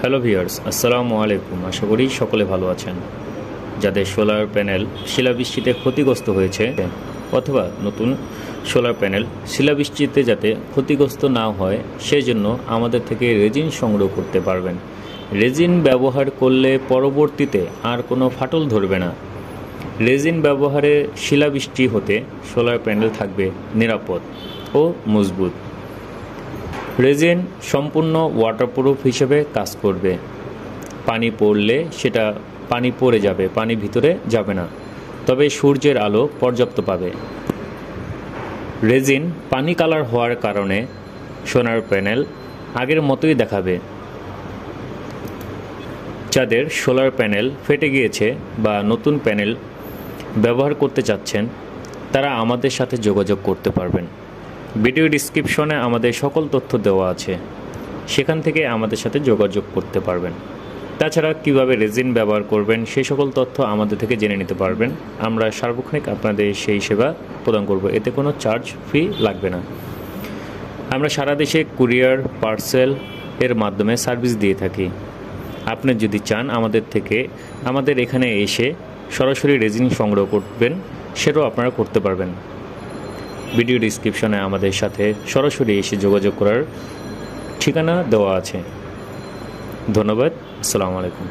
Hello viewers, আসসালামু আলাইকুম। আশা করি সকলে ভালো আছেন। যাদের সোলার প্যানেল শিলাবৃষ্টিতে ক্ষতিগ্রস্ত হয়েছে অথবা নতুন সোলার প্যানেল শিলাবৃষ্টিতে যাতে ক্ষতিগ্রস্ত না হয় সেজন্য আমাদের থেকে রেজিন সংগ্রহ করতে পারবেন। রেজিন ব্যবহার করলে পরবর্তীতে আর কোনো ফাটল ধরবে না। রেজিন ব্যবহারে শিলাবৃষ্টি হতে সোলার প্যানেল থাকবে নিরাপদ ও মজবুত। রেজিন সম্পূর্ণ ওয়াটারপ্রুফ হিসেবে কাজ করবে। পানি পড়লে সেটা পানি পড়ে যাবে, পানি ভিতরে যাবে না, তবে সূর্যের আলো পর্যাপ্ত পাবে। রেজিন পানি কালার হওয়ার কারণে সোলার প্যানেল আগের মতোই দেখাবে। যাদের সোলার প্যানেল ফেটে গিয়েছে বা নতুন প্যানেল ব্যবহার করতে চাচ্ছেন তারা আমাদের সাথে যোগাযোগ করতে পারবেন। ভিডিও ডিসক্রিপশনে আমাদের সকল তথ্য দেওয়া আছে, সেখান থেকে আমাদের সাথে যোগাযোগ করতে পারবেন। তাছাড়া কিভাবে রেজিন ব্যবহার করবেন সেই সকল তথ্য আমাদের থেকে জেনে নিতে পারবেন। আমরা সার্বক্ষণিক আপনাদের সেই সেবা প্রদান করব, এতে কোনো চার্জ ফি লাগবে না। আমরা সারা দেশে কুরিয়ার পার্সেল এর মাধ্যমে সার্ভিস দিয়ে থাকি। আপনি যদি চান আমাদের এখানে এসে সরাসরি রেজিন সংগ্রহ করবেন, সেটাও আপনারা করতে পারবেন। ভিডিও ডিসক্রিপশনে আমাদের সাথে সরাসরি এসে যোগাযোগ করার ঠিকানা দেওয়া আছে। ধন্যবাদ। আসসালামু আলাইকুম।